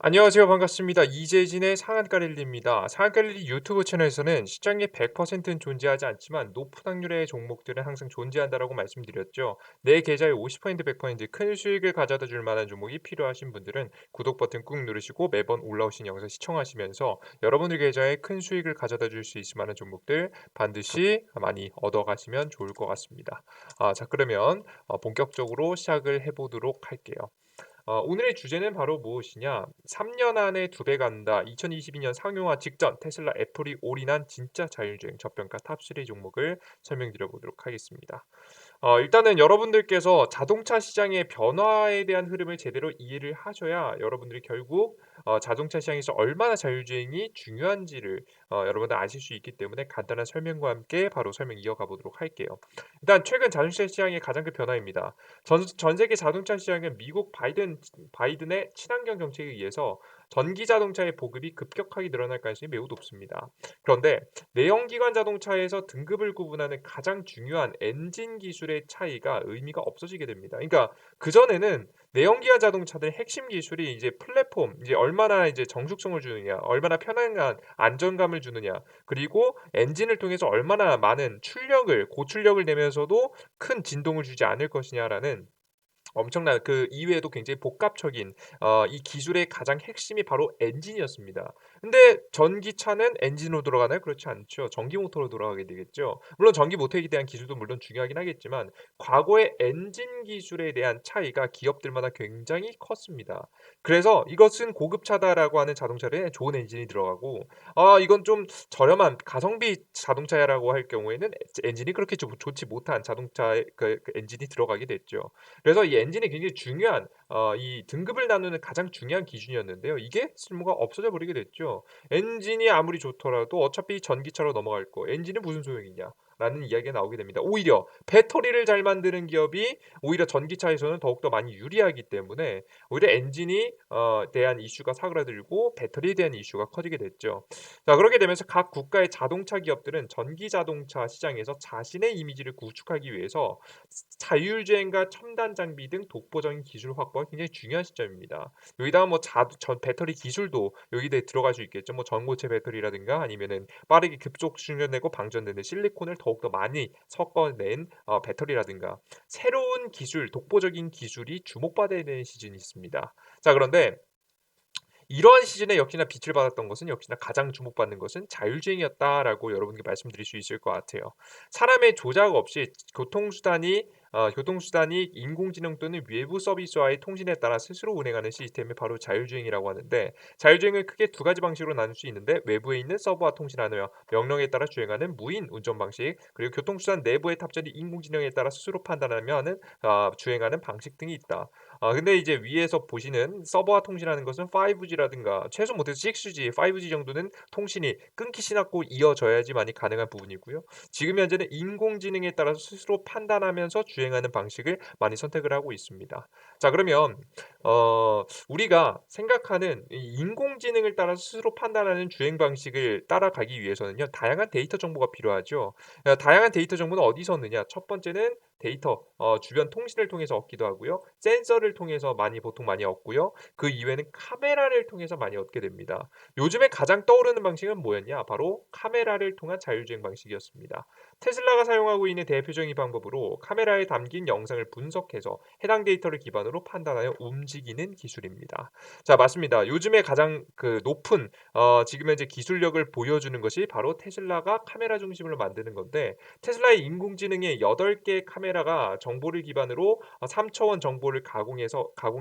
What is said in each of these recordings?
안녕하세요. 반갑습니다. 이재진의 상한가 랠리입니다. 상한가 랠리 유튜브 채널에서는 시장에 100%는 존재하지 않지만 높은 확률의 종목들은 항상 존재한다라고 말씀드렸죠. 내 계좌에 50% 100%큰 수익을 가져다 줄 만한 종목이 필요하신 분들은 구독 버튼 꾹 누르시고 매번 올라오신 영상 시청하시면서 여러분들 계좌에 큰 수익을 가져다 줄 수 있을 만한 종목들 반드시 많이 얻어가시면 좋을 것 같습니다. 자, 그러면 본격적으로 시작을 해보도록 할게요. 오늘의 주제는 바로 무엇이냐? 3년 안에 2배 간다. 2022년 상용화 직전 테슬라 애플이 올인한 진짜 자율주행 저평가 탑3 종목을 설명드려 보도록 하겠습니다. 일단은 여러분들께서 자동차 시장의 변화에 대한 흐름을 제대로 이해를 하셔야 여러분들이 결국 자동차 시장에서 얼마나 자율주행이 중요한지를 여러분들 아실 수 있기 때문에 간단한 설명과 함께 바로 설명 이어가 보도록 할게요. 일단 최근 자동차 시장의 가장 큰 변화입니다. 전 세계 자동차 시장은 미국 바이든의 친환경 정책에 의해서 전기 자동차의 보급이 급격하게 늘어날 가능성이 매우 높습니다. 그런데 내연기관 자동차에서 등급을 구분하는 가장 중요한 엔진 기술의 차이가 의미가 없어지게 됩니다. 그러니까 그전에는 내연기관 자동차들의 핵심 기술이 이제 플랫폼, 이제 얼마나 이제 정숙성을 주느냐, 얼마나 편안한 안정감을 주느냐, 그리고 엔진을 통해서 얼마나 많은 고출력을 내면서도 큰 진동을 주지 않을 것이냐라는 엄청난 그 이외에도 굉장히 복합적인 이 기술의 가장 핵심이 바로 엔진이었습니다. 근데 전기차는 엔진으로 돌아가나요? 그렇지 않죠. 전기 모터로 돌아가게 되겠죠. 물론 전기 모터에 대한 기술도 물론 중요하긴 하겠지만 과거의 엔진 기술에 대한 차이가 기업들마다 굉장히 컸습니다. 그래서 이것은 고급차다라고 하는 자동차에 좋은 엔진이 들어가고 이건 좀 저렴한 가성비 자동차라고 할 경우에는 엔진이 그렇게 좋지 못한 자동차의 그 엔진이 들어가게 됐죠. 그래서 이 엔진이 굉장히 중요한 이 등급을 나누는 가장 중요한 기준이었는데요. 이게 쓸모가 없어져 버리게 됐죠. 엔진이 아무리 좋더라도 어차피 전기차로 넘어갈 거 엔진은 무슨 소용이냐라는 이야기가 나오게 됩니다. 오히려 배터리를 잘 만드는 기업이 오히려 전기차에서는 더욱더 많이 유리하기 때문에 오히려 엔진이 대한 이슈가 사그라들고 배터리에 대한 이슈가 커지게 됐죠. 자, 그렇게 되면서 각 국가의 자동차 기업들은 전기 자동차 시장에서 자신의 이미지를 구축하기 위해서 자율주행과 첨단 장비 등 독보적인 기술 확보가 굉장히 중요한 시점입니다. 여기다가 뭐 전 배터리 기술도 여기에 들어갈 수 있겠죠. 뭐 전고체 배터리라든가 아니면은 빠르게 급속 충전되고 방전되는 실리콘을 더욱더 많이 섞어낸 배터리라든가 새로운 기술, 독보적인 기술이 주목받아야 되는 시즌이 있습니다. 자, 그런데 이러한 시즌에 역시나 빛을 발했던 것은 역시나 가장 주목받는 것은 자율주행이었다라고 여러분께 말씀드릴 수 있을 것 같아요. 사람의 조작 없이 교통수단이 인공지능 또는 외부 서비스와의 통신에 따라 스스로 운행하는 시스템이 바로 자율주행이라고 하는데, 자율주행을 크게 두 가지 방식으로 나눌 수 있는데 외부에 있는 서버와 통신하며 명령에 따라 주행하는 무인 운전 방식, 그리고 교통수단 내부에 탑재된 인공지능에 따라 스스로 판단하며 하는 주행하는 방식 등이 있다. 근데 이제 위에서 보시는 서버와 통신하는 것은 5G라든가 최소 못해도 6G, 5G 정도는 통신이 끊기 신았고 이어져야지만이 가능한 부분이고요. 지금 현재는 인공지능에 따라서 스스로 판단하면서 주행하는 방식을 많이 선택을 하고 있습니다. 자, 그러면 우리가 생각하는 이 인공지능을 따라서 스스로 판단하는 주행 방식을 따라가기 위해서는요. 다양한 데이터 정보가 필요하죠. 다양한 데이터 정보는 어디서 얻느냐? 첫 번째는 데이터 주변 통신을 통해서 얻기도 하고요. 센서를 통해서 보통 많이 얻고요. 그 이외에는 카메라를 통해서 많이 얻게 됩니다. 요즘에 가장 떠오르는 방식은 뭐였냐? 바로 카메라를 통한 자율주행 방식이었습니다. 테슬라가 사용하고 있는 대표적인 방법으로 카메라에 담긴 영상을 분석해서 해당 데이터를 기반으로 판단하여 움직이는 기술입니다. 자, 맞습니다. 요즘에 가장 그 높은 지금 현재 기술력을 보여주는 것이 바로 테슬라가 카메라 중심으로 만드는 건데, 테슬라의 인공지능의 8개의 카메라가 정보를 기반으로 3차원 정보를 가공에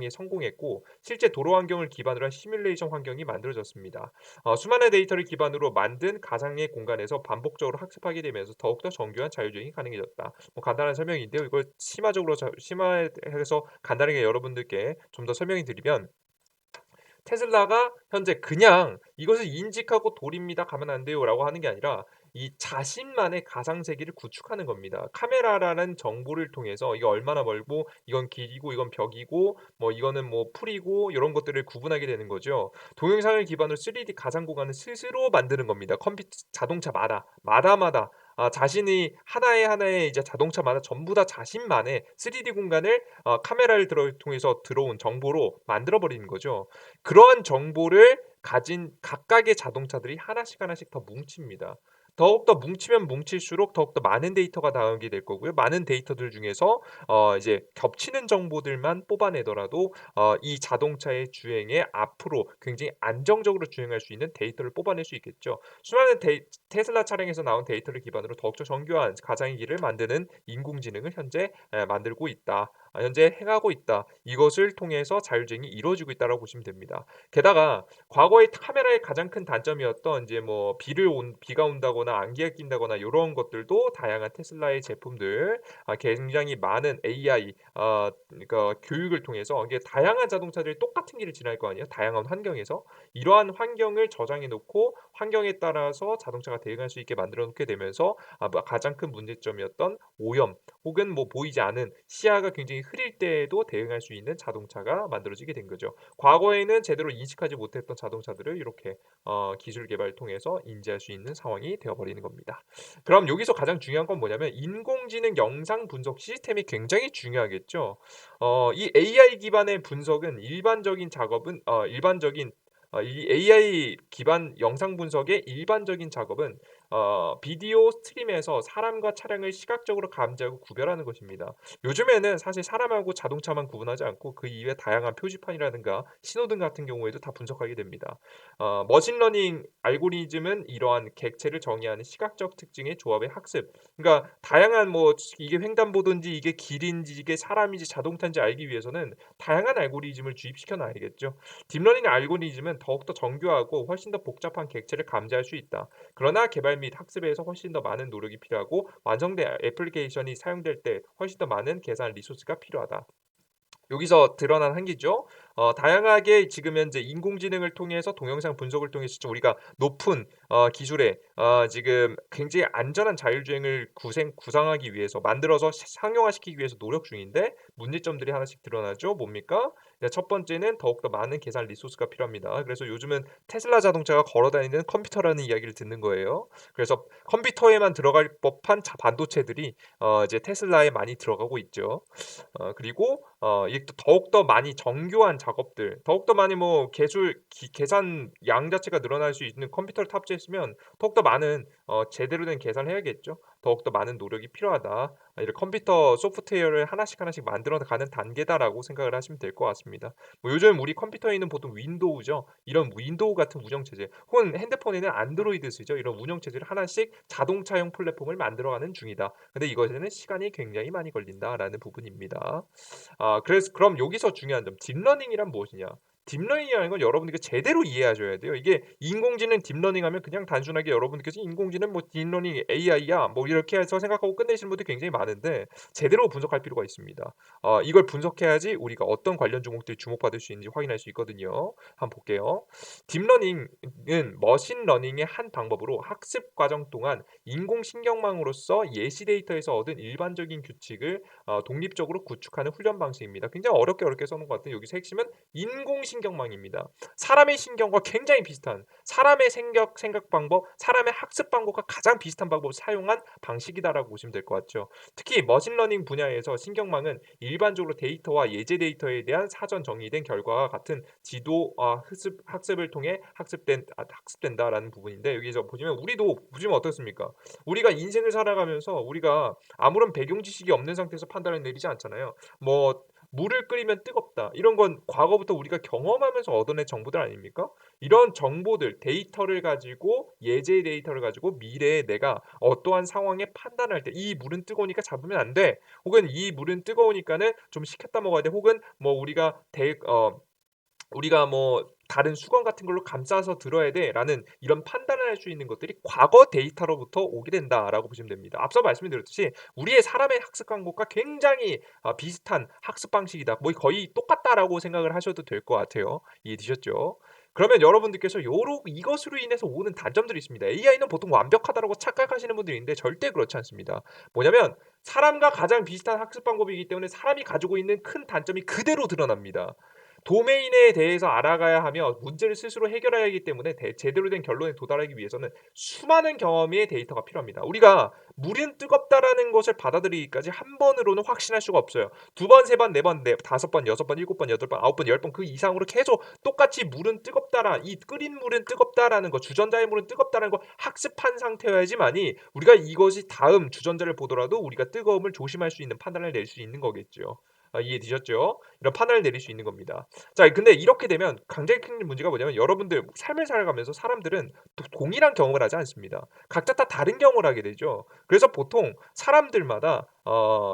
성공했고, 실제 도로 환경을 기반으로 한 시뮬레이션 환경이 만들어졌습니다. 수많은 데이터를 기반으로 만든 가상의 공간에서 반복적으로 학습하게 되면서 더욱더 정교한 자율주행이 가능해졌다. 뭐 간단한 설명인데요. 이걸 심화해서 간단하게 여러분들께 좀 더 설명해 드리면, 테슬라가 현재 그냥 "이것을 인직하고 돌입니다. 가면 안 돼요."라고 하는 게 아니라 이 자신만의 가상 세계를 구축하는 겁니다. 카메라라는 정보를 통해서 이게 얼마나 멀고 이건 길이고 이건 벽이고 뭐 이거는 뭐 풀이고 요런 것들을 구분하게 되는 거죠. 동영상을 기반으로 3D 가상 공간을 스스로 만드는 겁니다. 자동차마다 마다마다 자신이 하나의 이제 자동차마다 전부 다 자신만의 3D 공간을 카메라를 통해서 들어온 정보로 만들어 버리는 거죠. 그러한 정보를 가진 각각의 자동차들이 하나씩 더 뭉칩니다. 더욱더 뭉치면 뭉칠수록 더욱더 많은 데이터가 나오게 될 거고요. 많은 데이터들 중에서 이제 겹치는 정보들만 뽑아내더라도 이 자동차의 주행에 앞으로 굉장히 안정적으로 주행할 수 있는 데이터를 뽑아낼 수 있겠죠. 수많은 테슬라 차량에서 나온 데이터를 기반으로 더욱더 정교한 가상의 길을 만드는 인공지능을 현재 만들고 있다. 현재 행하고 있다. 이것을 통해서 자율주행이 이루어지고 있다라고 보시면 됩니다. 게다가 과거의 카메라의 가장 큰 단점이었던 이제 뭐 비가 온다거나 안개가 낀다거나 요런 것들도 다양한 테슬라의 제품들 굉장히 많은 AI 그러니까 교육을 통해서 이게 다양한 자동차들이 똑같은 길을 지날 거 아니에요. 다양한 환경에서. 이러한 환경을 저장해 놓고 환경에 따라서 자동차가 대응할 수 있게 만들어 놓게 되면서 뭐 가장 큰 문제점이었던 오염 혹은 뭐 보이지 않은 시야가 굉장히 흐릴 때에도 대응할 수 있는 자동차가 만들어지게 된 거죠. 과거에는 제대로 인식하지 못했던 자동차들을 이렇게 기술 개발을 통해서 인지할 수 있는 상황이 되어 버리는 겁니다. 그럼 여기서 가장 중요한 건 뭐냐면 인공지능 영상 분석 시스템이 굉장히 중요하겠죠. 이 AI 기반의 분석은 일반적인 작업은 이 AI 기반 영상 분석의 일반적인 작업은 비디오 스트림에서 사람과 차량을 시각적으로 감지하고 구별하는 것입니다. 요즘에는 사실 사람하고 자동차만 구분하지 않고 그 이외에 다양한 표지판이라든가 신호등 같은 경우에도 다 분석하게 됩니다. 머신러닝 알고리즘은 이러한 객체를 정의하는 시각적 특징의 조합의 학습. 그러니까 다양한 뭐 이게 횡단보도인지 이게 길인지 이게 사람인지 자동차인지 알기 위해서는 다양한 알고리즘을 주입시켜 놔야겠죠. 딥러닝 알고리즘은 더욱더 정교하고 훨씬 더 복잡한 객체를 감지할 수 있다. 그러나 개발 및 학습에서 훨씬 더 많은 노력이 필요하고 완성된 애플리케이션이 사용될 때 훨씬 더 많은 계산 리소스가 필요하다. 여기서 드러난 한계죠. 다양하게 지금 현재 인공지능을 통해서 동영상 분석을 통해서 우리가 높은 기술의 지금 굉장히 안전한 자율주행을 구상하기 위해서 만들어서 상용화시키기 위해서 노력 중인데 문제점들이 하나씩 드러나죠. 뭡니까? 첫 번째는 더욱더 많은 계산 리소스가 필요합니다. 그래서 요즘은 테슬라 자동차가 걸어다니는 컴퓨터라는 이야기를 듣는 거예요. 그래서 컴퓨터에만 들어갈 법한 반도체들이 이제 테슬라에 많이 들어가고 있죠. 그리고 이게 또 더욱더 많이 정교한 작업들, 더욱더 많이 뭐 계산 양 자체가 늘어날 수 있는 컴퓨터를 탑재했으면 더욱더 많은 제대로 된 계산을 해야겠죠. 더욱더 많은 노력이 필요하다. 이런 컴퓨터 소프트웨어를 하나씩 만들어 가는 단계다라고 생각을 하시면 될 것 같습니다. 뭐 요즘 우리 컴퓨터에는 보통 윈도우죠. 이런 윈도우 같은 운영 체제 혹은 핸드폰에는 안드로이드 쓰죠. 이런 운영 체제를 하나씩 자동차용 플랫폼을 만들어가는 중이다. 근데 이것에는 시간이 굉장히 많이 걸린다라는 부분입니다. 그래서 그럼 여기서 중요한 점 딥러닝이란 무엇이냐? 딥러닝이라는 건 여러분들께 제대로 이해하셔야 돼요. 이게 인공지능 딥러닝하면 그냥 단순하게 여러분들께서 인공지능 뭐 딥러닝 AI야 뭐 이렇게 해서 생각하고 끝내시는 분들이 굉장히 많은데 제대로 분석할 필요가 있습니다. 이걸 분석해야지 우리가 어떤 관련 종목들이 주목받을 수 있는지 확인할 수 있거든요. 한번 볼게요. 딥러닝은 머신러닝의 한 방법으로 학습 과정 동안 인공신경망으로서 예시 데이터에서 얻은 일반적인 규칙을 독립적으로 구축하는 훈련 방식입니다. 굉장히 어렵게 써놓은 것 같아요. 여기서 핵심은 인공신경망입니다. 사람의 신경과 굉장히 비슷한 사람의 생각 방법, 사람의 학습 방법과 가장 비슷한 방법을 사용한 방식이다라고 보시면 될 것 같죠. 특히 머신러닝 분야에서 신경망은 일반적으로 데이터와 예제 데이터에 대한 사전 정의된 결과와 같은 지도 학습을 통해 학습된다라는 부분인데 여기서 보시면 우리도 보시면 어떻습니까? 우리가 인생을 살아가면서 우리가 아무런 배경 지식이 없는 상태에서 판단을 내리지 않잖아요. 뭐 물을 끓이면 뜨겁다. 이런 건 과거부터 우리가 경험하면서 얻어낸 정보들 아닙니까? 이런 정보들, 데이터를 가지고 예제 데이터를 가지고 미래에 내가 어떠한 상황에 판단할 때 이 물은 뜨거우니까 잡으면 안 돼. 혹은 이 물은 뜨거우니까는 좀 식혔다 먹어야 돼. 혹은 뭐 우리가 뭐 다른 수건 같은 걸로 감싸서 들어야 돼라는 이런 판단을 할 수 있는 것들이 과거 데이터로부터 오게 된다라고 보시면 됩니다. 앞서 말씀드렸듯이 우리의 사람의 학습 방법과 굉장히 비슷한 학습 방식이다. 뭐 거의 똑같다라고 생각을 하셔도 될 것 같아요. 이해되셨죠? 그러면 여러분들께서 이것으로 인해서 오는 단점들이 있습니다. AI는 보통 완벽하다라고 착각하시는 분들이 있는데 절대 그렇지 않습니다. 뭐냐면 사람과 가장 비슷한 학습 방법이기 때문에 사람이 가지고 있는 큰 단점이 그대로 드러납니다. 도메인에 대해서 알아가야 하며 문제를 스스로 해결해야 하기 때문에 제대로 된 결론에 도달하기 위해서는 수많은 경험의 데이터가 필요합니다. 우리가 물은 뜨겁다라는 것을 받아들이기까지 한 번으로는 확신할 수가 없어요. 두 번, 세 번, 네 번, 다섯 번, 여섯 번, 일곱 번, 여덟 번, 아홉 번, 열 번 그 이상으로 계속 똑같이 물은 뜨겁다라 이 끓인 물은 뜨겁다라는 거, 주전자의 물은 뜨겁다라는 거 학습한 상태여야지만이 우리가 이것이 다음 주전자를 보더라도 우리가 뜨거움을 조심할 수 있는 판단을 낼 수 있는 거겠죠. 이해되셨죠? 이런 판단을 내릴 수 있는 겁니다. 자, 근데 이렇게 되면 굉장히 큰 문제가 뭐냐면 여러분들 삶을 살아가면서 사람들은 동일한 경험을 하지 않습니다. 각자 다 다른 경험을 하게 되죠. 그래서 보통 사람들마다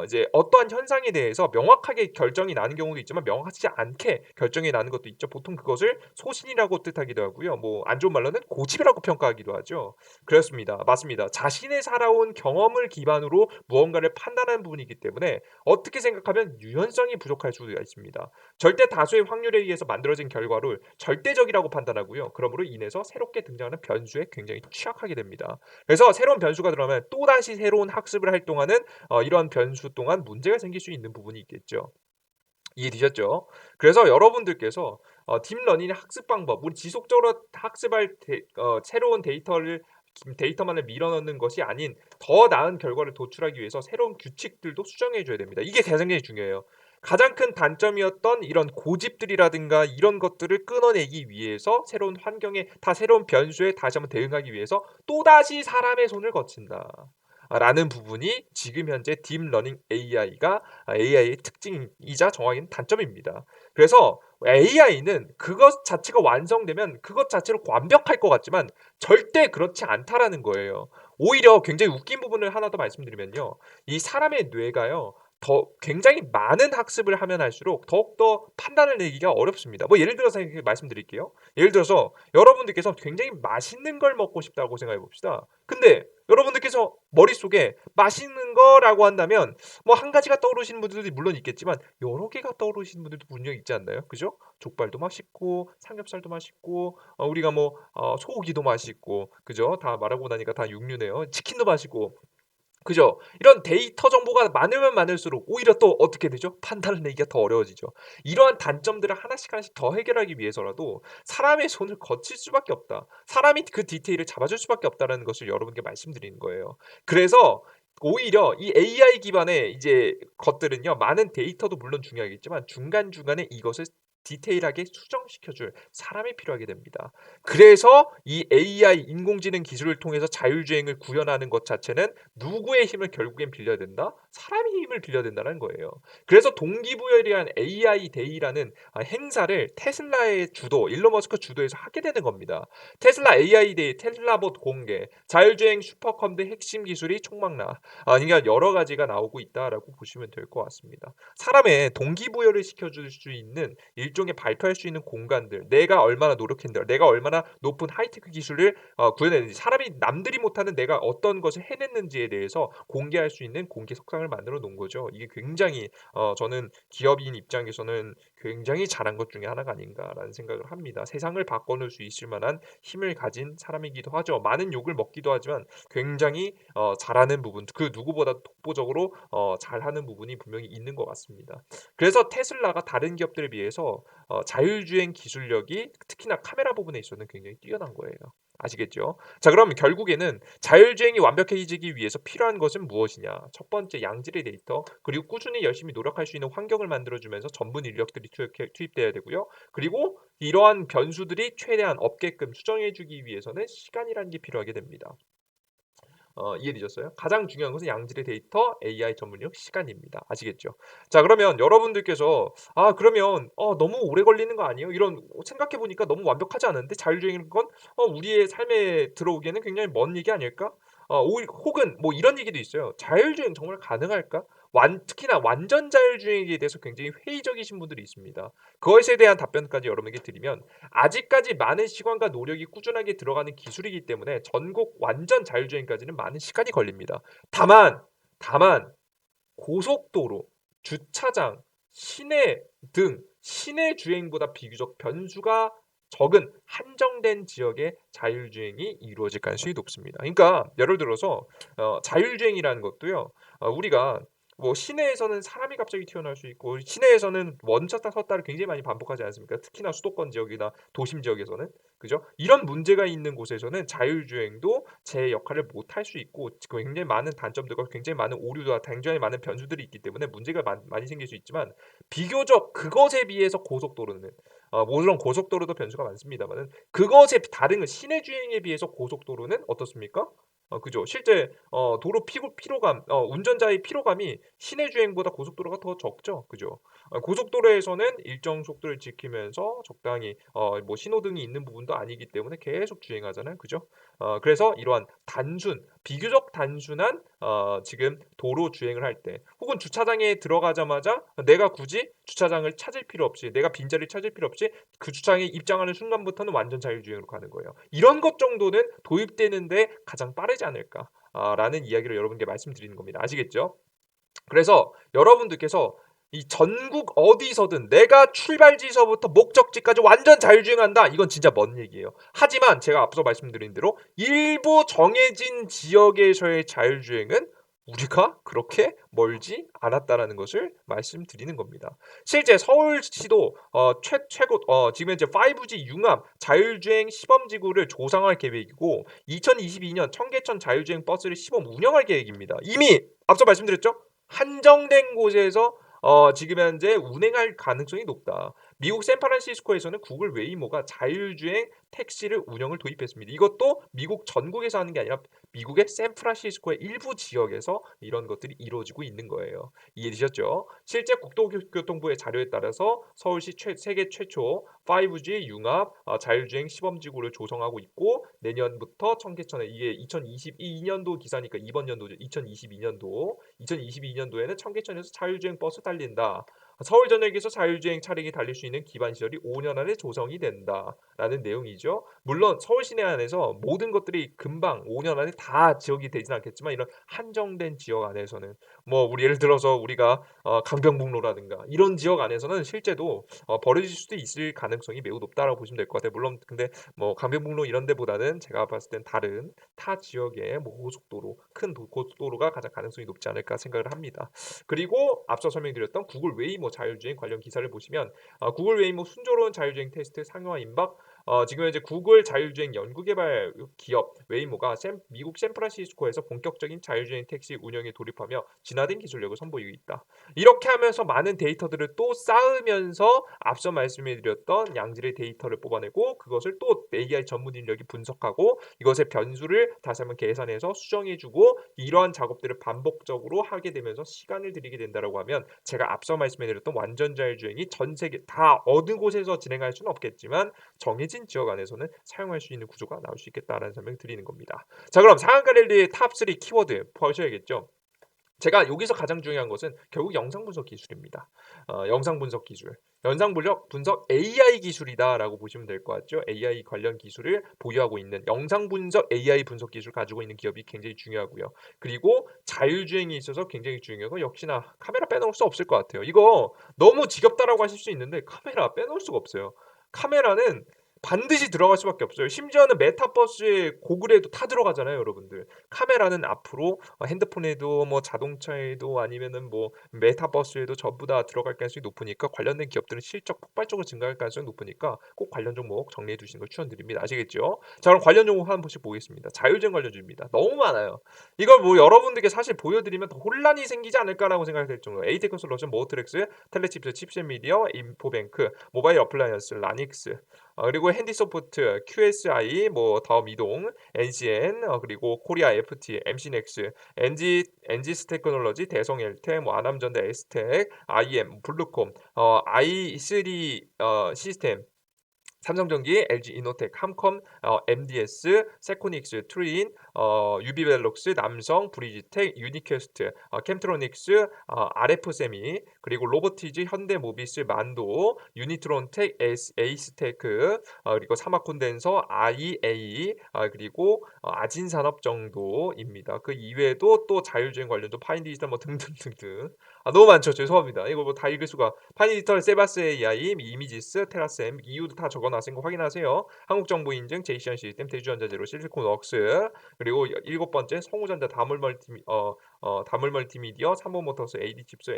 이제 어떠한 현상에 대해서 명확하게 결정이 나는 경우도 있지만 명확하지 않게 결정이 나는 것도 있죠. 보통 그것을 소신이라고 뜻하기도 하고요. 뭐 안 좋은 말로는 고집이라고 평가하기도 하죠. 그렇습니다. 맞습니다. 자신의 살아온 경험을 기반으로 무언가를 판단하는 부분이기 때문에 어떻게 생각하면 유연성이 부족할 수가 있습니다. 절대 다수의 확률에 의해서 만들어진 결과를 절대적이라고 판단하고요. 그러므로 인해서 새롭게 등장하는 변수에 굉장히 취약하게 됩니다. 그래서 새로운 변수가 들어오면 또다시 새로운 학습을 할 동안은 이러한 변수 동안 문제가 생길 수 있는 부분이 있겠죠. 이해되셨죠? 그래서 여러분들께서 딥러닝의 학습 방법, 우리 지속적으로 학습할 새로운 데이터만을 밀어넣는 것이 아닌 더 나은 결과를 도출하기 위해서 새로운 규칙들도 수정해 줘야 됩니다. 이게 굉장히 중요해요. 가장 큰 단점이었던 이런 고집들이라든가 이런 것들을 끊어내기 위해서 새로운 환경에 새로운 변수에 다시 한번 대응하기 위해서 또다시 사람의 손을 거친다. 라는 부분이 지금 현재 딥러닝 AI의 특징이자 정확히는 단점입니다. 그래서 AI는 그것 자체가 완성되면 그것 자체로 완벽할 것 같지만 절대 그렇지 않다라는 거예요. 오히려 굉장히 웃긴 부분을 하나 더 말씀드리면요. 이 사람의 뇌가요. 더 굉장히 많은 학습을 하면 할수록 더욱더 판단을 내기가 어렵습니다. 뭐 예를 들어서 이렇게 말씀드릴게요. 예를 들어서 여러분들께서 굉장히 맛있는 걸 먹고 싶다고 생각해 봅시다. 근데 여러분들께서 머릿속에 맛있는 거라고 한다면 뭐 한 가지가 떠오르시는 분들도 물론 있겠지만 여러 개가 떠오르시는 분들도 분명히 있지 않나요? 그죠? 족발도 맛있고 삼겹살도 맛있고 우리가 뭐 소고기도 맛있고 그죠? 다 말하고 나니까 다 육류네요. 치킨도 맛있고 그죠? 이런 데이터 정보가 많으면 많을수록 오히려 또 어떻게 되죠? 판단을 내기가 더 어려워지죠. 이러한 단점들을 하나씩 하나씩 더 해결하기 위해서라도 사람의 손을 거칠 수밖에 없다. 사람이 그 디테일을 잡아줄 수밖에 없다는 것을 여러분께 말씀드리는 거예요. 그래서 오히려 이 AI 기반의 이제 것들은요. 많은 데이터도 물론 중요하겠지만 중간중간에 이것을 디테일하게 수정시켜줄 사람이 필요하게 됩니다. 그래서 이 AI 인공지능 기술을 통해서 자율주행을 구현하는 것 자체는 누구의 힘을 결국엔 빌려야 된다? 사람의 힘을 빌려야 된다는 거예요. 그래서 동기부여에 대한 AI 데이라는 행사를 테슬라의 주도, 일론 머스크 주도에서 하게 되는 겁니다. 테슬라 AI 데이, 테슬라봇 공개, 자율주행 슈퍼컴퓨터 핵심 기술이 총망라. 그러니까 여러 가지가 나오고 있다라고 보시면 될 것 같습니다. 사람의 동기부여를 시켜줄 수 있는 일종의 발표할 수 있는 공간들, 내가 얼마나 노력했는지, 내가 얼마나 높은 하이테크 기술을 구현했는지, 사람이 남들이 못하는 내가 어떤 것을 해냈는지에 대해서 공개할 수 있는 공개 석상을 만들어 놓은 거죠. 이게 굉장히 저는 기업인 입장에서는 굉장히 잘한 것 중에 하나가 아닌가라는 생각을 합니다. 세상을 바꿔놓을 수 있을 만한 힘을 가진 사람이기도 하죠. 많은 욕을 먹기도 하지만 굉장히 잘하는 부분, 그 누구보다 독보적으로 잘하는 부분이 분명히 있는 것 같습니다. 그래서 테슬라가 다른 기업들에 비해서 자율주행 기술력이 특히나 카메라 부분에 있어서는 굉장히 뛰어난 거예요. 아시겠죠? 자, 그럼 결국에는 자율주행이 완벽해지기 위해서 필요한 것은 무엇이냐? 첫 번째 양질의 데이터, 그리고 꾸준히 열심히 노력할 수 있는 환경을 만들어주면서 전문 인력들이 투입돼야 되고요. 그리고 이러한 변수들이 최대한 없게끔 수정해주기 위해서는 시간이라는 게 필요하게 됩니다. 이해되셨어요? 가장 중요한 것은 양질의 데이터, AI 전문력, 시간입니다. 아시겠죠? 자, 그러면 여러분들께서 그러면 너무 오래 걸리는 거 아니에요? 이런 생각해 보니까 너무 완벽하지 않은데 자율주행인 건 우리의 삶에 들어오기에는 굉장히 먼 얘기 아닐까? 혹은 뭐 이런 얘기도 있어요. 자율주행 정말 가능할까? 특히나 완전 자율주행에 대해서 굉장히 회의적이신 분들이 있습니다. 그것에 대한 답변까지 여러분에게 드리면 아직까지 많은 시간과 노력이 꾸준하게 들어가는 기술이기 때문에 전국 완전 자율주행까지는 많은 시간이 걸립니다. 다만 고속도로, 주차장, 시내 등 시내 주행보다 비교적 변수가 적은 한정된 지역의 자율주행이 이루어질 가능성이 높습니다. 그러니까 예를 들어서 자율주행이라는 것도요. 우리가 뭐 시내에서는 사람이 갑자기 튀어나올 수 있고 시내에서는 원쳤다 섰다를 굉장히 많이 반복하지 않습니까? 특히나 수도권 지역이나 도심 지역에서는. 그죠? 이런 문제가 있는 곳에서는 자율주행도 제 역할을 못할 수 있고 굉장히 많은 단점들과 굉장히 많은 오류와 굉장히 많은 변수들이 있기 때문에 문제가 많이 생길 수 있지만 비교적 그것에 비해서 고속도로는 물론 고속도로도 변수가 많습니다만은 그것에 다른 시내 주행에 비해서 고속도로는 어떻습니까? 그죠. 실제 도로 피로감 운전자의 피로감이 시내 주행보다 고속도로가 더 적죠. 그죠. 고속도로에서는 일정 속도를 지키면서 적당히 뭐 신호등이 있는 부분도 아니기 때문에 계속 주행하잖아요. 그죠? 그래서 이러한 비교적 단순한 지금 도로 주행을 할 때 혹은 주차장에 들어가자마자 내가 굳이 주차장을 찾을 필요 없이 내가 빈자리를 찾을 필요 없이 그 주차장에 입장하는 순간부터는 완전 자율주행으로 가는 거예요. 이런 것 정도는 도입되는데 가장 빠르지 않을까 라는 이야기를 여러분께 말씀드리는 겁니다. 아시겠죠? 그래서 여러분들께서 이 전국 어디서든 내가 출발지서부터 목적지까지 완전 자율주행한다. 이건 진짜 먼 얘기예요. 하지만 제가 앞서 말씀드린 대로 일부 정해진 지역에서의 자율주행은 우리가 그렇게 멀지 않았다라는 것을 말씀드리는 겁니다. 실제 서울시도 최고 지금 현재 5G 융합 자율주행 시범지구를 조성할 계획이고 2022년 청계천 자율주행 버스를 시범 운영할 계획입니다. 이미 앞서 말씀드렸죠? 한정된 곳에서 지금 현재 운행할 가능성이 높다. 미국 샌프란시스코에서는 구글 웨이모가 자율주행 택시를 운영을 도입했습니다. 이것도 미국 전국에서 하는 게 아니라 미국의 샌프란시스코의 일부 지역에서 이런 것들이 이루어지고 있는 거예요. 이해되셨죠? 실제 국토교통부의 자료에 따라서 서울시 세계 최초 5G 융합 자율주행 시범지구를 조성하고 있고 내년부터 청계천에 이게 2022년도 기사니까 이번 연도죠. 2022년도에는 청계천에서 자율주행 버스 달린다. 서울 전역에서 자율주행 차량이 달릴 수 있는 기반 시설이 5년 안에 조성이 된다라는 내용이죠. 물론 서울 시내 안에서 모든 것들이 금방 5년 안에 다 지역이 되진 않겠지만 이런 한정된 지역 안에서는 뭐 우리 예를 들어서 우리가 강변북로라든가 이런 지역 안에서는 실제도 벌어질 수도 있을 가능성이 매우 높다라고 보시면 될 것 같아요. 물론 근데 뭐 강변북로 이런 데보다는 제가 봤을 땐 다른 타 지역의 뭐 고속도로 큰 고속도로가 가장 가능성이 높지 않을까 생각을 합니다. 그리고 앞서 설명드렸던 구글 웨이모 자율주행 관련 기사를 보시면 구글 웨이모 순조로운 자율주행 테스트 상용화 임박 지금 현재 구글 자율주행 연구개발 기업 웨이모가 미국 샌프란시스코에서 본격적인 자율주행 택시 운영에 돌입하며 진화된 기술력을 선보이고 있다. 이렇게 하면서 많은 데이터들을 또 쌓으면서 앞서 말씀해드렸던 양질의 데이터를 뽑아내고 그것을 또 AI 전문 인력이 분석하고 이것의 변수를 다시 한번 계산해서 수정해주고 이러한 작업들을 반복적으로 하게 되면서 시간을 들이게 된다고 하면 제가 앞서 말씀해드렸던 완전 자율주행이 전 세계 다 어느 곳에서 진행할 수는 없겠지만 정해진 지역 안에서는 사용할 수 있는 구조가 나올 수 있겠다라는 설명 드리는 겁니다. 자 그럼 상한가 랠리의 탑3 키워드 보셔야겠죠. 제가 여기서 가장 중요한 것은 결국 영상 분석 기술입니다. 영상 분석 기술. 영상 분석 AI 기술이다라고 보시면 될 것 같죠. AI 관련 기술을 보유하고 있는 영상 분석 AI 분석 기술 가지고 있는 기업이 굉장히 중요하고요. 그리고 자율주행에 있어서 굉장히 중요하고 역시나 카메라 빼놓을 수 없을 것 같아요. 이거 너무 지겹다라고 하실 수 있는데 카메라 빼놓을 수가 없어요. 카메라는 반드시 들어갈 수밖에 없어요. 심지어는 메타버스의 고글에도 다 들어가잖아요, 여러분들. 카메라는 앞으로 핸드폰에도 뭐 자동차에도 아니면은 뭐 메타버스에도 전부 다 들어갈 가능성이 높으니까 관련된 기업들은 실적 폭발적으로 증가할 가능성이 높으니까 꼭 관련 종목 정리해 두시는 걸 추천드립니다. 아시겠죠? 자, 그럼 관련 종목 한 번씩 보겠습니다. 자율주행 관련주입니다. 너무 많아요. 이걸 뭐 여러분들께 사실 보여드리면 더 혼란이 생기지 않을까라고 생각될 정도. 에이테크 솔루션, 모트렉스, 텔레칩스, 칩셋 미디어, 인포뱅크, 모바일 어플라이언스, 라닉스, 그리고 핸디소프트, QSI, 뭐 다음이동, NCN, 그리고 코리아 FT, MC넥스, 엔지스 테크놀로지, 대성엘테, 뭐 아남전자, 에스텍, IM, 블루콤, i3 시스템, 삼성전기, LG 이노텍, 함컴, MDS, 세코닉스, 트윈, 유비벨록스, 남성, 브리지텍, 유니캐스트, 캠트로닉스, RF세미, 그리고 로보티즈, 현대모비스, 만도, 유니트론텍, 에이스테크, 그리고 사마콘덴서, IA, 그리고 아진산업 정도입니다. 그 이외에도 또 자율주행 관련도 파인디지털 뭐 등등등등 너무 많죠. 죄송합니다. 이거 뭐 다 읽을 수가. 파인디지털, 세바스 AI, 이미지스, 테라셈 이유도 다 적었는데 적어놨으니 거 확인하세요. 한국정보인증, 제이시안 시스템, 대주전자재료, 실리콘웍스, 그리고 7번째 성우전자, 다물멀티미디어, 삼보모터스, AD칩스,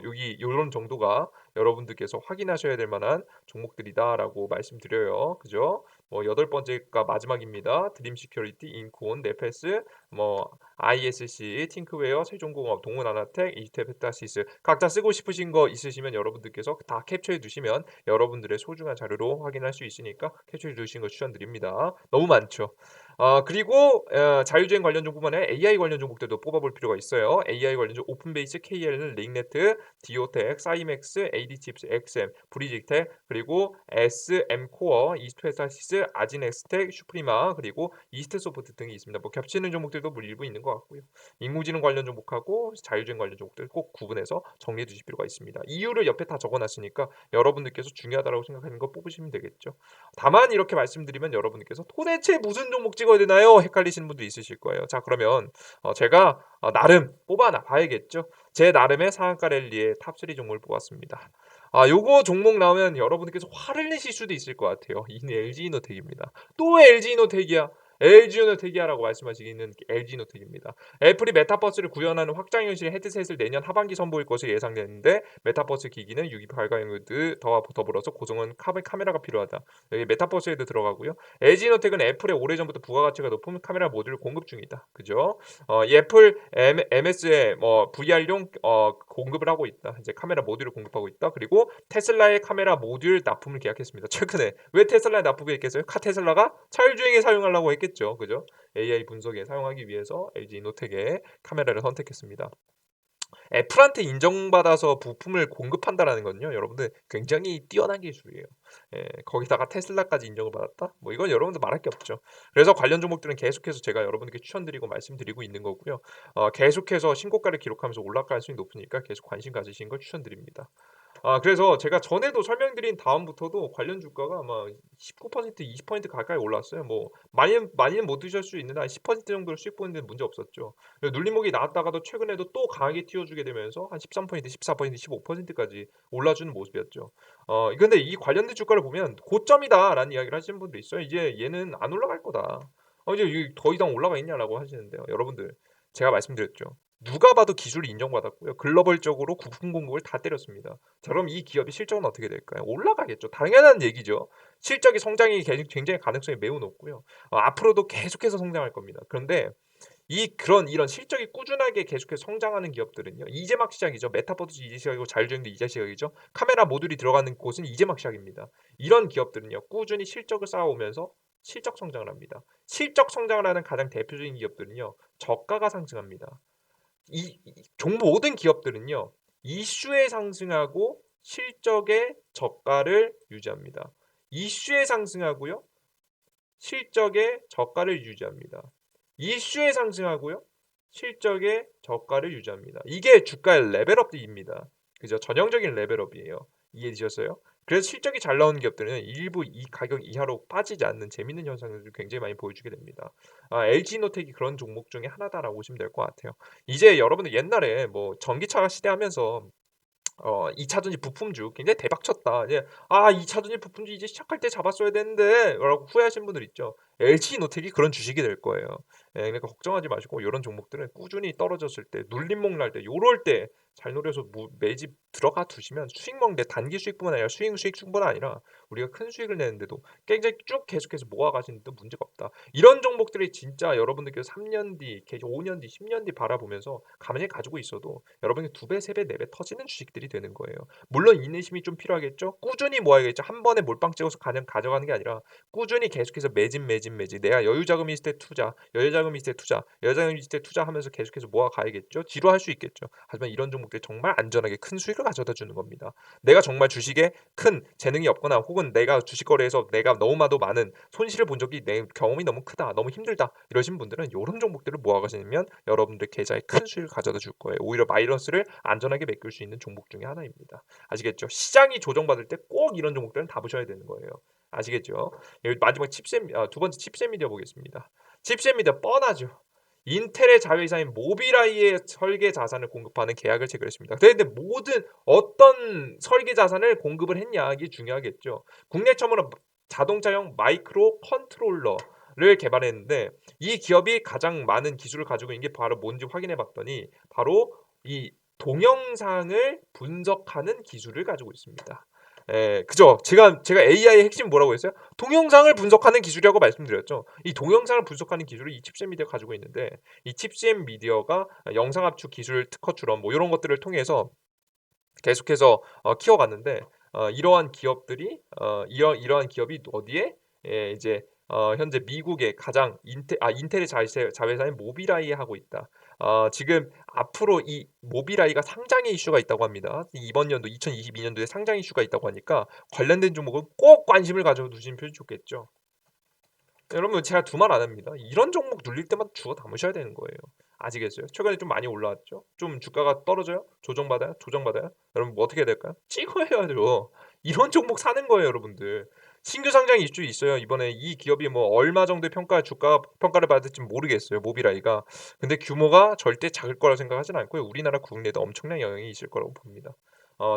여기 요런 정도가 여러분들께서 확인하셔야 될 만한 종목들이다라고 말씀드려요. 그죠? 8번째가 마지막입니다. 드림시큐리티, 인코온, 네페스, ISC, 팅크웨어, 세종공업, 동훈아나텍, 이스테페타시스 각자 쓰고 싶으신 거 있으시면 여러분들께서 다 캡처해 두시면 여러분들의 소중한 자료로 확인할 수 있으니까 캡처해 두시는 거 추천드립니다. 너무 많죠. 그리고 자율주행 관련 종목뿐만 아니라 AI 관련 종목들도 뽑아볼 필요가 있어요. AI 관련 종 오픈베이스, KL은 링네트, 디오텍, 사이맥스, AD칩스, XM, 브리직텍, 그리고 SM코어, 이스트웨스타시스, 아진엑스텍, 슈프리마, 그리고 이스트소프트 등이 있습니다. 겹치는 종목들도 일부 있는 것 같고요. 인공지능 관련 종목하고 자율주행 관련 종목들 꼭 구분해서 정리해 두실 필요가 있습니다. 이유를 옆에 다 적어놨으니까 여러분들께서 중요하다고 생각하는 거 뽑으시면 되겠죠. 다만 이렇게 말씀드리면 여러분들께서 도대체 무슨 종목 찍어야 되나요? 헷갈리시는 분도 있으실 거예요. 자, 그러면 제가 나름 뽑아놔 봐야겠죠. 제 나름의 상한가 랠리의 탑3 종목을 뽑았습니다. 요거 종목 나오면 여러분들께서 화를 내실 수도 있을 것 같아요. 이는 LG이노텍입니다. 또 LG이노텍이야. LG이노텍이야라고 말씀하시기는 LG이노텍입니다. 애플이 메타버스를 구현하는 확장현실 헤드셋을 내년 하반기 선보일 것으로 예상되는데 메타버스 기기는 유기 발광 더 더불어서 고성능 카메라가 필요하다. 여기 메타버스에도 들어가고요. LG이노텍은 애플의 오래전부터 부가가치가 높은 카메라 모듈을 공급 중이다. 그죠? 이 애플 MS에 VR용 공급을 하고 있다. 이제 카메라 모듈을 공급하고 있다. 그리고 테슬라의 카메라 모듈 납품을 계약했습니다. 최근에 왜 테슬라에 납품을 했겠어요? 테슬라가 차율주행에 사용하려고 했겠죠. 그죠? AI 분석에 사용하기 위해서 LG이노텍의 카메라를 선택했습니다. 애플한테 인정받아서 부품을 공급한다라는 건요, 여러분들 굉장히 뛰어난 기술이에요. 거기다가 테슬라까지 인정을 받았다? 이건 여러분들 말할 게 없죠. 그래서 관련 종목들은 계속해서 제가 여러분들께 추천드리고 말씀드리고 있는 거고요. 계속해서 신고가를 기록하면서 올라갈 수 있는 높으니까 계속 관심 가지시는 걸 추천드립니다. 그래서 제가 전에도 설명드린 다음부터도 관련 주가가 아마 19% 20% 가까이 올랐어요. 많이는 못 드실 수 있는데 한 10% 정도로 수익 보는 데는 문제 없었죠. 눌림목이 나왔다가도 최근에도 또 강하게 튀어주게 되면서 한 13%, 14%, 15%까지 올라주는 모습이었죠. 근데 이 관련된 주가를 보면 고점이다라는 이야기를 하시는 분도 있어요. 이제 얘는 안 올라갈 거다. 이제 더 이상 올라가 있냐라고 하시는데요. 여러분들 제가 말씀드렸죠. 누가 봐도 기술이 인정받았고요. 글로벌적으로 부품 공급을 다 때렸습니다. 자, 그럼 이 기업의 실적은 어떻게 될까요? 올라가겠죠. 당연한 얘기죠. 실적이 성장이 굉장히 가능성이 매우 높고요. 앞으로도 계속해서 성장할 겁니다. 그런데 이런 실적이 꾸준하게 계속해서 성장하는 기업들은요. 이제 막 시작이죠. 메타버스 이제 시작이고 자율주행도 이제 시작이죠. 카메라 모듈이 들어가는 곳은 이제 막 시작입니다. 이런 기업들은요. 꾸준히 실적을 쌓아오면서 실적 성장을 합니다. 실적 성장을 하는 가장 대표적인 기업들은요. 저가가 상승합니다. 모든 기업들은요. 이슈에 상승하고 실적의 저가를 유지합니다. 이슈에 상승하고요. 실적의 저가를 유지합니다. 이슈에 상승하고요. 실적의 저가를 유지합니다. 이게 주가의 레벨업입니다. 그죠? 전형적인 레벨업이에요. 이해되셨어요? 그래서 실적이 잘 나오는 기업들은 일부 이 가격 이하로 빠지지 않는 재밌는 현상들을 굉장히 많이 보여주게 됩니다. LG이노텍이 그런 종목 중에 하나다라고 보시면 될 것 같아요. 이제 여러분들 옛날에 전기차 시대하면서 2차 전지 부품주 굉장히 대박쳤다. 이제 2차 전지 부품주 이제 시작할 때 잡았어야 되는데라고 후회하시는 분들 있죠. LG이노텍이 그런 주식이 될 거예요. 그러니까 걱정하지 마시고 이런 종목들은 꾸준히 떨어졌을 때 눌림목 날 때 요럴 때 잘 노려서 매집 들어가 두시면 수익 먹는데 단기 수익뿐만 아니라 수익 충분 아니라 우리가 큰 수익을 내는데도 굉장히 쭉 계속해서 모아가시는데도 문제가 없다. 이런 종목들이 진짜 여러분들께서 3년 뒤, 5년 뒤, 10년 뒤 바라보면서 가만히 가지고 있어도 여러분이 2배, 3배, 4배 터지는 주식들이 되는 거예요. 물론 인내심이 좀 필요하겠죠. 꾸준히 모아야겠죠. 한 번에 몰빵 찍어서 그냥 가져가는 게 아니라 꾸준히 계속해서 매진. 내가 여유 자금이 있을 때 투자, 여유 자금이 있을 때 투자하면서 계속해서 모아 가야겠죠. 지루할 수 있겠죠. 하지만 이런 종목들이 정말 안전하게 큰 수익을 가져다 주는 겁니다. 내가 정말 주식에 큰 재능이 없거나 혹은 내가 주식 거래에서 내가 너무나도 많은 손실을 본 적이 내 경험이 너무 크다, 너무 힘들다 이러신 분들은 이런 종목들을 모아가시면 여러분들 계좌에 큰 수익을 가져다 줄 거예요. 오히려 마이너스를 안전하게 메꿀 수 있는 종목 중에 하나입니다. 아시겠죠? 시장이 조정받을 때 꼭 이런 종목들은 다 보셔야 되는 거예요. 아시겠죠? 마지막 두 번째 칩셋 미디어 보겠습니다. 칩셋 미디어 뻔하죠. 인텔의 자회사인 모비라이의 설계 자산을 공급하는 계약을 체결했습니다. 그런데 어떤 설계 자산을 공급을 했냐 이게 중요하겠죠. 국내 처음으로 자동차용 마이크로 컨트롤러를 개발했는데 이 기업이 가장 많은 기술을 가지고 있는 게 바로 뭔지 확인해 봤더니 바로 이 동영상을 분석하는 기술을 가지고 있습니다. 예. 그죠. 제가 AI의 핵심이 뭐라고 했어요? 동영상을 분석하는 기술이라고 말씀드렸죠. 이 동영상을 분석하는 기술을 이 칩셋 미디어가 가지고 있는데 이 칩셋 미디어가 영상 압축 기술 특허처럼 뭐 요런 것들을 통해서 계속해서 키워갔는데 이러한 기업들이 이러한 기업이 어디에 이제 현재 미국의 가장 인텔의 자회사인 모빌아이에 하고 있다. 지금 앞으로 이 모빌아이가 상장의 이슈가 있다고 합니다. 이번 연도 2022년도에 상장 이슈가 있다고 하니까 관련된 종목은 꼭 관심을 가져 두시면 좋겠죠. 여러분 제가 두말 안 합니다. 이런 종목 눌릴 때마다 주워 담으셔야 되는 거예요. 아시겠어요? 최근에 좀 많이 올라왔죠? 좀 주가가 떨어져요? 조정받아요? 조정받아요? 여러분 뭐 어떻게 해야 될까요? 찍어야죠. 이런 종목 사는 거예요, 여러분들. 신규 상장 이슈 있어요. 이번에 이 기업이 뭐 얼마 정도의 주가 평가를 받을지 모르겠어요. 모빌아이가. 근데 규모가 절대 작을 거라 생각하지는 않고요. 우리나라 국내에도 엄청난 영향이 있을 거라고 봅니다.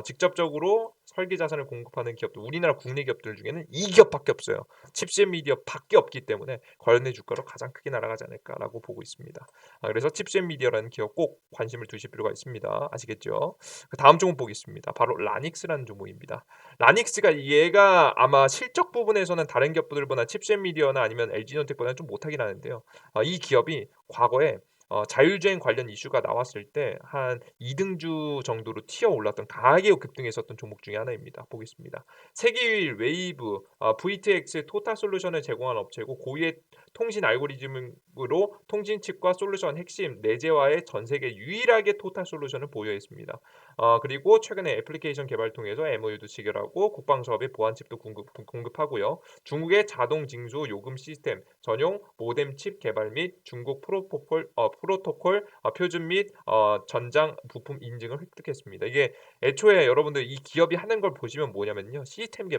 직접적으로 설계 자산을 공급하는 기업들, 우리나라 국내 기업들 중에는 이 기업밖에 없어요. 칩셋 미디어밖에 없기 때문에 관련된 주가로 가장 크게 날아가지 않을까라고 보고 있습니다. 그래서 칩셋 미디어라는 기업 꼭 관심을 두실 필요가 있습니다. 아시겠죠? 그 다음 종목 보겠습니다. 바로 라닉스라는 종목입니다. 라닉스가 얘가 아마 실적 부분에서는 다른 기업들보다 칩셋 미디어나 아니면 LG전텍보다는 좀 못하긴 하는데요. 이 기업이 과거에 자율주행 관련 이슈가 나왔을 때 한 2등주 정도로 튀어 올랐던 강하게 급등했었던 종목 중에 하나입니다. 보겠습니다. 세계유일 웨이브 VTX 토탈 솔루션을 제공하는 업체고 고유의 통신 알고리즘으로 통신 칩과 솔루션 핵심 내재화의 전 세계 유일하게 토탈 솔루션을 보유했습니다. 그리고 최근에 애플리케이션 개발 통해서 MOU도 체결하고 국방 사업에 보안 칩도 공급하고요. 중국의 자동 징수 요금 시스템 전용 모뎀 칩 개발 및 중국 프로토콜 표준 및 전장 부품 인증을 획득했습니다. 이게 애초에 여러분들 이 기업이 하는 걸 보시면 뭐냐면요. 시스템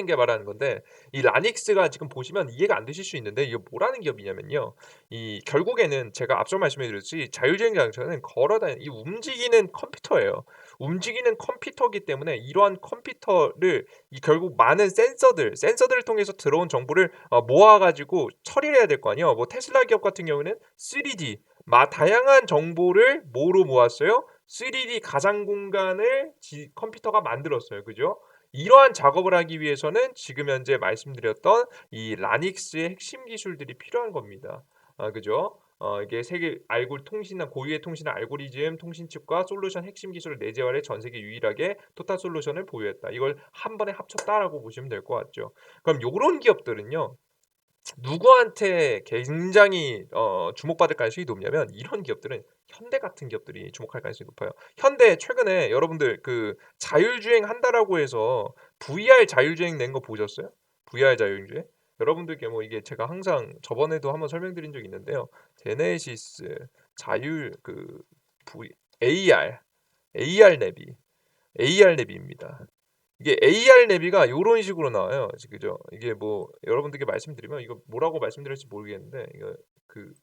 개발하는 건데 이 라닉스가 지금 보시면 이해가 안 되실 수 있는데 이게 뭐라는 기업이냐면요. 이 결국에는 제가 앞서 말씀해 드렸듯이 자율주행 자동차는 걸어다니는 이 움직이는 컴퓨터예요. 움직이는 컴퓨터기 때문에 이러한 컴퓨터를 이 결국 많은 센서들을 통해서 들어온 정보를 모아 가지고 처리를 해야 될 거 아니에요. 뭐 테슬라 기업 같은 경우에는 3D 다양한 정보를 뭐로 모았어요? 3D 가상 공간을 컴퓨터가 만들었어요. 그죠? 이러한 작업을 하기 위해서는 지금 현재 말씀드렸던 이 라닉스의 핵심 기술들이 필요한 겁니다. 그죠? 이게 세계 통신한 고유의 통신 알고리즘, 통신칩과 솔루션 핵심 기술을 내재화해 전 세계 유일하게 토탈 솔루션을 보유했다. 이걸 한 번에 합쳤다라고 보시면 될 것 같죠. 그럼 요런 기업들은요. 누구한테 굉장히 주목받을 가능성이 높냐면 이런 기업들은 현대 같은 기업들이 주목할 가능성이 높아요. 현대 최근에 여러분들 그 자율주행 한다라고 해서 VR 자율주행 낸 거 보셨어요? VR 자율주행? 여러분들께 뭐 이게 제가 항상 저번에도 한번 설명드린 적이 있는데요. 제네시스 자율 V AR 랩입니다. 이게 AR 내비가 요런 식으로 나와요. 그죠? 이게 뭐 여러분들께 말씀드리면 이거 뭐라고 말씀드릴지 모르겠는데 이거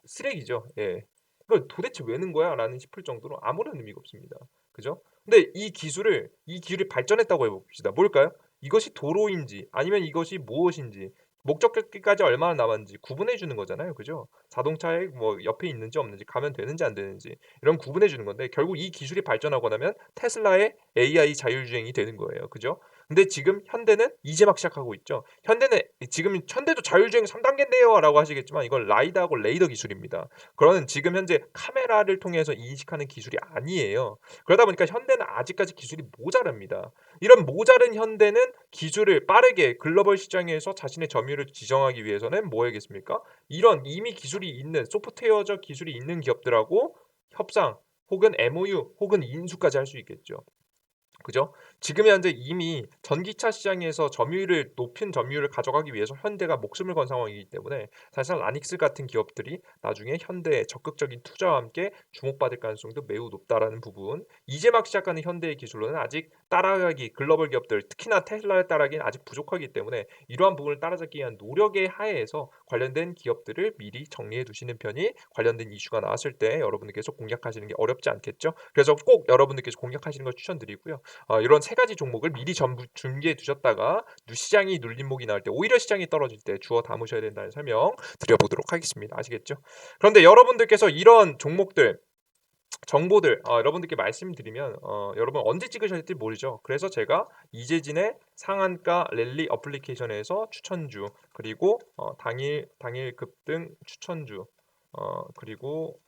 쓰레기죠. 예. 이걸 '도대체 왜 넣은 거야?'라는 싶을 정도로 아무런 의미가 없습니다. 그죠? 근데 이 기술이 발전했다고 해 봅시다. 뭘까요? 이것이 도로인지 아니면 이것이 무엇인지 목적지까지 얼마나 남았는지 구분해 주는 거잖아요. 그죠? 자동차에 뭐 옆에 있는지 없는지 가면 되는지 안 되는지 이런 구분해 주는 건데 결국 이 기술이 발전하고 나면 테슬라의 AI 자율주행이 되는 거예요. 그죠? 근데 지금 현대는 이제 막 시작하고 있죠. 현대도 자율주행 3단계인데요라고 하시겠지만 이건 라이다하고 레이더 기술입니다. 그거는 지금 현재 카메라를 통해서 인식하는 기술이 아니에요. 그러다 보니까 현대는 아직까지 기술이 모자랍니다. 이런 모자른 현대는 기술을 빠르게 글로벌 시장에서 자신의 점유율을 지정하기 위해서는 뭐 해야겠습니까? 이런 이미 기술이 있는 소프트웨어적 기술이 있는 기업들하고 협상 혹은 MOU 혹은 인수까지 할 수 있겠죠. 그죠? 지금 현재 이미 전기차 시장에서 높은 점유율을 가져가기 위해서 현대가 목숨을 건 상황이기 때문에 사실 라닉스 같은 기업들이 나중에 현대의 적극적인 투자와 함께 주목받을 가능성도 매우 높다라는 부분. 이제 막 시작하는 현대의 기술로는 아직 따라가기 글로벌 기업들 특히나 테슬라를 따라가기는 아직 부족하기 때문에 이러한 부분을 따라잡기 위한 노력의 하에서 관련된 기업들을 미리 정리해 두시는 편이 관련된 이슈가 나왔을 때 여러분들께서 공략하시는 게 어렵지 않겠죠? 그래서 꼭 여러분들께서 공략하시는 걸 추천드리고요. 이런 세 가지 종목을 미리 전부 준비해 두셨다가 시장이 눌림목이 나올 때 오히려 시장이 떨어질 때 주워 담으셔야 된다는 설명 드려보도록 하겠습니다. 아시겠죠? 그런데 여러분들께서 이런 종목들 정보들 여러분들께 말씀드리면 여러분 언제 찍으셔야 될지 모르죠. 그래서 제가 이재진의 상한가 랠리 어플리케이션에서 추천주 그리고 당일 급등 추천주 그리고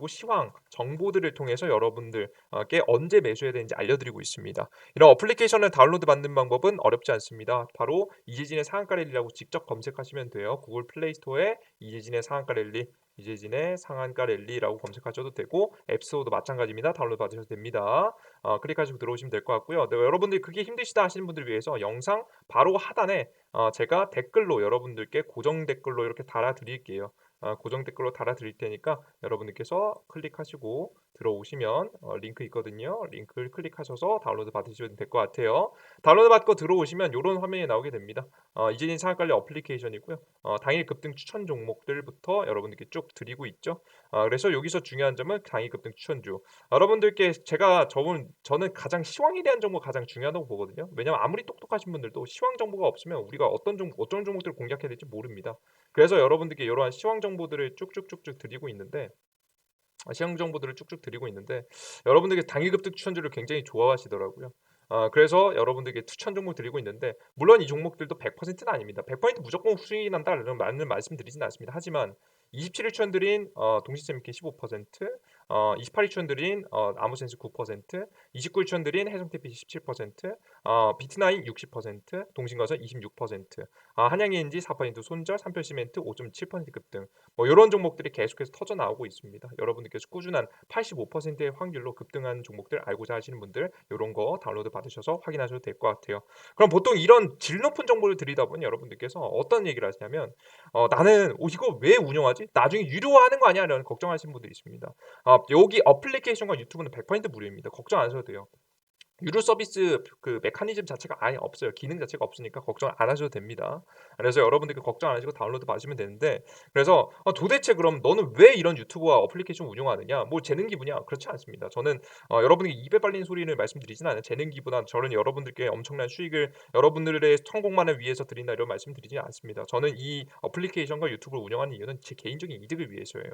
시황 정보들을 통해서 여러분들께 언제 매수해야 되는지 알려드리고 있습니다. 이런 어플리케이션을 다운로드 받는 방법은 어렵지 않습니다. 바로 이재진의 상한가 랠리라고 직접 검색하시면 돼요. 구글 플레이 스토어에 이재진의 상한가 랠리 이재진의 상한가 랠리라고 검색하셔도 되고 앱스토어도 마찬가지입니다. 다운로드 받으셔도 됩니다. 클릭하시고 들어오시면 될 것 같고요. 네, 여러분들이 그게 힘드시다 하시는 분들을 위해서 영상 바로 하단에 제가 댓글로 여러분들께 고정 댓글로 이렇게 달아드릴게요. 고정 댓글로 달아드릴 테니까 여러분들께서 클릭하시고 들어오시면 링크 있거든요. 링크를 클릭하셔서 다운로드 받으시면 될 것 같아요. 다운로드 받고 들어오시면 이런 화면이 나오게 됩니다. 이재진 상한가리 어플리케이션이고요. 당일 급등 추천 종목들부터 여러분들께 쭉 드리고 있죠. 그래서 여기서 중요한 점은 당일 급등 추천주. 여러분들께 저는 가장 시황에 대한 정보 가장 중요하다고 보거든요. 왜냐하면 아무리 똑똑하신 분들도 시황 정보가 없으면 우리가 어떤 종목들을 공략해야 될지 모릅니다. 그래서 여러분들께 이러한 시황 정보들을 쭉쭉쭉쭉 드리고 있는데 시황 정보들을 쭉쭉 드리고 있는데 여러분들께 당일 급등 추천주를 굉장히 좋아하시더라고요. 그래서 여러분들께 추천 종목 드리고 있는데 물론 이 종목들도 100%는 아닙니다. 100% 무조건 수익이 난다라는 말씀드리진 않습니다. 하지만 27일 추천 드린 동시세미키 15%, 28일 추천 드린 아무센스 9%, 29일 추천 드린 해성TP 17%, 비트나인 60%, 동신건설 26%, 한양ENG 4%, 손절, 삼별시멘트 5.7% 급등 뭐 이런 종목들이 계속해서 터져 나오고 있습니다. 여러분들께서 꾸준한 85%의 확률로 급등한 종목들 알고자 하시는 분들 이런 거 다운로드 받으셔서 확인하셔도 될 것 같아요. 그럼 보통 이런 질 높은 정보를 드리다 보니 여러분들께서 어떤 얘기를 하시냐면 나는 이거 왜 운영하지? 나중에 유료화하는 거 아니야? 라는 걱정하시는 분들이 있습니다. 여기 어플리케이션과 유튜브는 100% 무료입니다. 걱정 안 하셔도 돼요. 유료 서비스 그 메커니즘 자체가 아예 없어요. 기능 자체가 없으니까 걱정 안 하셔도 됩니다. 그래서 여러분들께 걱정 안 하시고 다운로드 받으시면 되는데 그래서 도대체 그럼 너는 왜 이런 유튜브와 어플리케이션 운영하느냐? 뭐 재능 기부냐? 그렇지 않습니다. 저는 여러분에게 입에 발린 소리를 말씀드리진 않아요. 재능 기부나 저는 여러분들께 엄청난 수익을 여러분들의 성공만을 위해서 드린다 이런 말씀드리지 않습니다. 저는 이 어플리케이션과 유튜브를 운영하는 이유는 제 개인적인 이득을 위해서예요.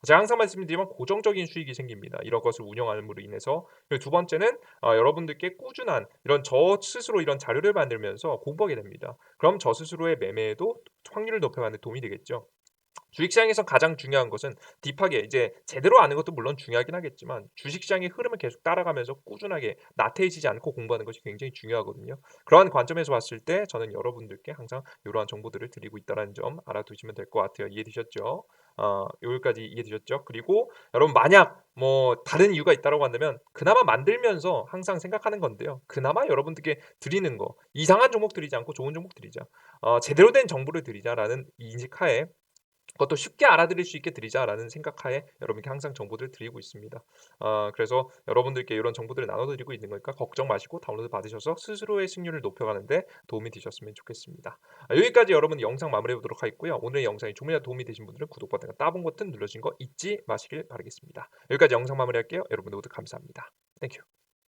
제가 항상 말씀드리지만 고정적인 수익이 생깁니다. 이런 것을 운영함으로 인해서. 그리고 두 번째는 여러분들께 꾸준한 이런 저 스스로 이런 자료를 만들면서 공부하게 됩니다. 그럼 저 스스로의 매매에도 확률을 높여가는 데 도움이 되겠죠. 주식시장에서 가장 중요한 것은 딥하게 이제 제대로 아는 것도 물론 중요하긴 하겠지만 주식시장의 흐름을 계속 따라가면서 꾸준하게 나태해지지 않고 공부하는 것이 굉장히 중요하거든요. 그러한 관점에서 봤을 때 저는 여러분들께 항상 이러한 정보들을 드리고 있다는 점 알아두시면 될 것 같아요. 이해되셨죠? 여기까지 이해되셨죠? 그리고 여러분 만약 뭐 다른 이유가 있다라고 한다면 그나마 만들면서 항상 생각하는 건데요. 그나마 여러분들께 드리는 거 이상한 종목 드리지 않고 좋은 종목 드리자. 제대로 된 정보를 드리자라는 인식하에 그것도 쉽게 알아들을 수 있게 드리자라는 생각하에 여러분께 항상 정보들을 드리고 있습니다. 그래서 여러분들께 이런 정보들을 나눠드리고 있는 거니까 걱정 마시고 다운로드 받으셔서 스스로의 승률을 높여가는 데 도움이 되셨으면 좋겠습니다. 여기까지 여러분 영상 마무리해 보도록 하겠고요. 오늘의 영상이 조금이라도 도움이 되신 분들은 구독 버튼과 따봉 버튼 눌러주신 거 잊지 마시길 바라겠습니다. 여기까지 영상 마무리할게요. 여러분들 모두 감사합니다. 땡큐.